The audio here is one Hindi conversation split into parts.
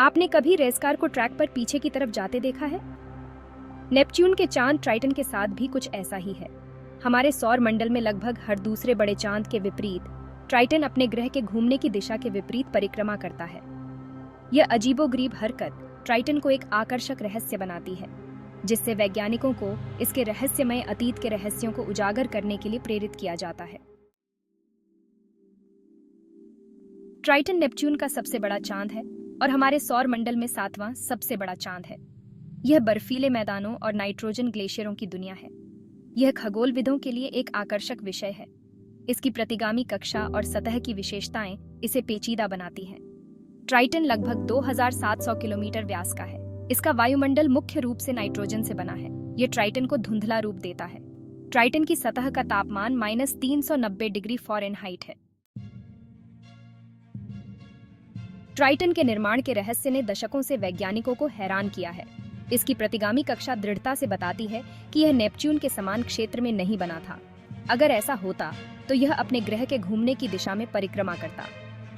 आपने कभी रेस कार को ट्रैक पर पीछे की तरफ जाते देखा है? नेपच्यून के चांद ट्राइटन के साथ भी कुछ ऐसा ही है। हमारे सौर मंडल में लगभग हर दूसरे बड़े चांद के विपरीत ट्राइटन अपने ग्रह के घूमने की दिशा के विपरीत परिक्रमा करता है। यह अजीबोगरीब हरकत ट्राइटन को एक आकर्षक रहस्य बनाती है, जिससे वैज्ञानिकों को इसके रहस्यमय अतीत के रहस्यों को उजागर करने के लिए प्रेरित किया जाता है। ट्राइटन नेपच्यून का सबसे बड़ा चांद है और हमारे सौर मंडल में 7वां सबसे बड़ा चांद है। यह बर्फीले मैदानों और नाइट्रोजन ग्लेशियरों की दुनिया है। यह खगोलविदों के लिए एक आकर्षक विषय है। इसकी प्रतिगामी कक्षा और सतह की विशेषताएं इसे पेचीदा बनाती हैं। ट्राइटन लगभग 2700 किलोमीटर व्यास का है। इसका वायुमंडल मुख्य रूप से नाइट्रोजन से बना है। यह ट्राइटन को धुंधला रूप देता है। ट्राइटन की सतह का तापमान -390 डिग्री फ़ारेनहाइट है। ट्राइटन के निर्माण के रहस्य ने दशकों से वैज्ञानिकों को हैरान किया है। इसकी प्रतिगामी कक्षा दृढ़ता से बताती है कि यह नेपच्यून के समान क्षेत्र में नहीं बना था। अगर ऐसा होता तो यह अपने ग्रह के घूमने की दिशा में परिक्रमा करता।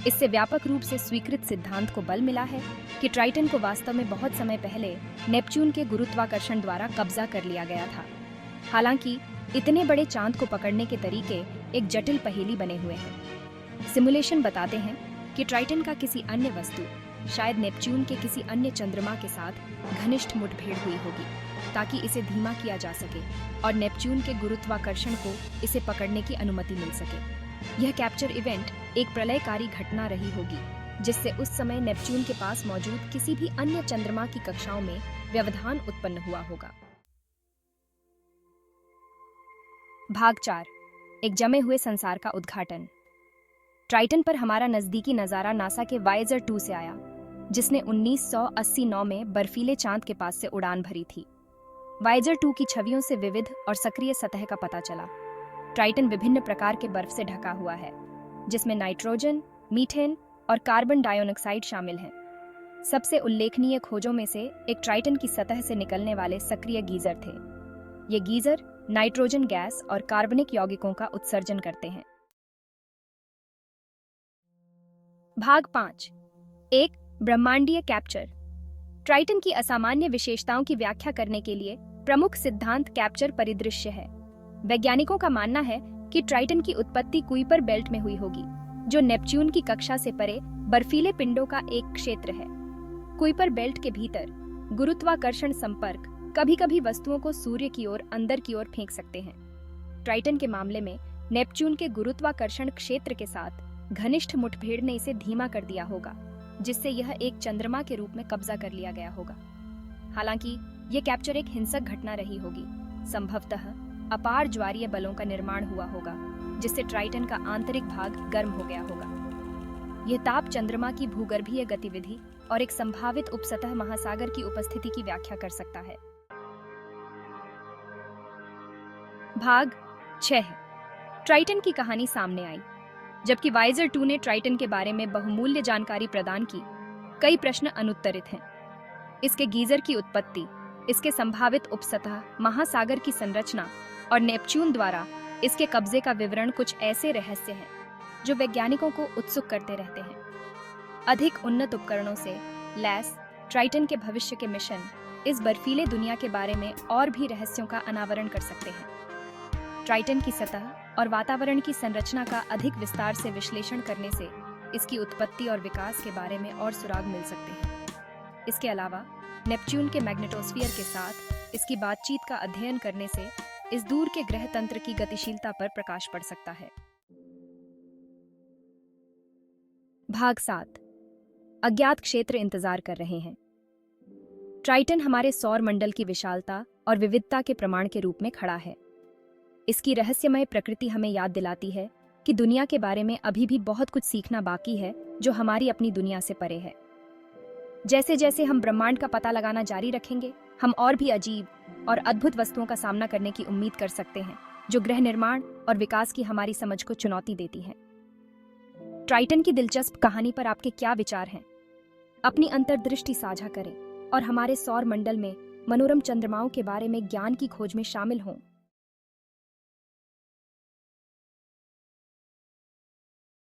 इससे व्यापक रूप से स्वीकृत सिद्धांत को बल मिला है कि ट्राइटन को वास्तव में बहुत समय पहले नेपच्यून के गुरुत्वाकर्षण द्वारा कब्जा कर लिया गया था। हालांकि इतने बड़े चांद को पकड़ने के तरीके एक जटिल पहेली बने हुए हैं। सिमुलेशन बताते हैं कि ट्राइटन का किसी अन्य वस्तु, शायद नेपच्यून के किसी अन्य चंद्रमा के साथ घनिष्ठ मुठभेड़ हुई होगी, ताकि इसे धीमा किया जा सके और नेपच्यून के गुरुत्वाकर्षण को इसे पकड़ने की अनुमति मिल सके। यह कैप्चर इवेंट एक प्रलयकारी घटना रही होगी, जिससे उस समय नेपच्यून के पास मौजूद किसी भी अन्य चंद्रमा की कक्षाओं में व्यवधान उत्पन्न हुआ होगा। भाग 4, एक जमे हुए संसार का उद्घाटन। ट्राइटन पर हमारा नजदीकी नजारा नासा के वायेजर 2 से आया, जिसने 1989 में बर्फीले चांद के पास से उड़ान भरी थी। वायेजर 2 की छवियों से विविध और सक्रिय सतह का पता चला। ट्राइटन विभिन्न प्रकार के बर्फ से ढका हुआ है, जिसमें नाइट्रोजन, मीथेन और कार्बन डाइऑक्साइड शामिल हैं। सबसे उल्लेखनीय खोजों में से एक ट्राइटन की सतह से निकलने वाले सक्रिय गीजर थे। ये गीजर नाइट्रोजन गैस और कार्बनिक यौगिकों का उत्सर्जन करते हैं। भाग 5, एक ब्रह्मांडीय कैप्चर। ट्राइटन की असामान्य विशेषताओं की व्याख्या करने के लिए प्रमुख सिद्धांत कैप्चर परिदृश्य है। वैज्ञानिकों का मानना है कि ट्राइटन की उत्पत्ति कुइपर बेल्ट में हुई होगी, जो नेपच्यून की कक्षा से परे बर्फीले पिंडों का एक क्षेत्र है। कुइपर बेल्ट के भीतर गुरुत्वाकर्षण संपर्क कभी-कभी वस्तुओं को सूर्य की ओर अंदर की ओर फेंक सकते हैं। ट्राइटन के मामले में नेपच्यून के गुरुत्वाकर्षण क्षेत्र के साथ घनिष्ठ मुठभेड़ ने इसे धीमा कर दिया होगा, जिससे यह एक चंद्रमा के रूप में कब्जा कर लिया गया होगा। हालांकि यह कैप्चर एक हिंसक घटना रही होगी। संभवतः अपार ज्वारीय बलों का निर्माण हुआ होगा, जिससे ट्राइटन का आंतरिक भाग गर्म हो गया होगा। यह ताप चंद्रमा की भूगर्भीय गतिविधि और एक संभावित उपसतह महासागर की उपस्थिति की व्याख्या कर सकता है। भाग 6, ट्राइटन की कहानी सामने आई। जबकि वायेजर 2 ने ट्राइटन के बारे में बहुमूल्य जानकारी प्रदान की, कई प्रश्न अनुत्तरित हैं। इसके गीजर की उत्पत्ति, इसके संभावित उपसतह महासागर की संरचना और नेपच्यून द्वारा इसके कब्जे का विवरण कुछ ऐसे रहस्य हैं जो वैज्ञानिकों को उत्सुक करते रहते हैं। अधिक उन्नत उपकरणों से लैस ट्राइटन के भविष्य के मिशन इस बर्फीले दुनिया के बारे में और भी रहस्यों का अनावरण कर सकते हैं। ट्राइटन की सतह और वातावरण की संरचना का अधिक विस्तार से विश्लेषण करने से इसकी उत्पत्ति और विकास के बारे में और सुराग मिल सकते हैं। इसके अलावा नेपच्यून के मैग्नेटोस्फीयर के साथ इसकी बातचीत का अध्ययन करने से इस दूर के ग्रह तंत्र की गतिशीलता पर प्रकाश पड़ सकता है। भाग 7, अज्ञात क्षेत्र इंतजार कर रहे हैं। ट्राइटन हमारे सौर मंडल की विशालता और विविधता के प्रमाण के रूप में खड़ा है। इसकी रहस्यमय प्रकृति हमें याद दिलाती है कि दुनिया के बारे में अभी भी बहुत कुछ सीखना बाकी है, जो हमारी अपनी दुनिया से परे है। जैसे जैसे हम ब्रह्मांड का पता लगाना जारी रखेंगे, हम और भी अजीब और अद्भुत वस्तुओं का सामना करने की उम्मीद कर सकते हैं, जो ग्रह निर्माण और विकास की हमारी समझ को चुनौती देती हैं। ट्राइटन की दिलचस्प कहानी पर आपके क्या विचार हैं? अपनी अंतर्दृष्टि साझा करें और हमारे सौर मंडल में मनोरम चंद्रमाओं के बारे में ज्ञान की खोज में शामिल हों।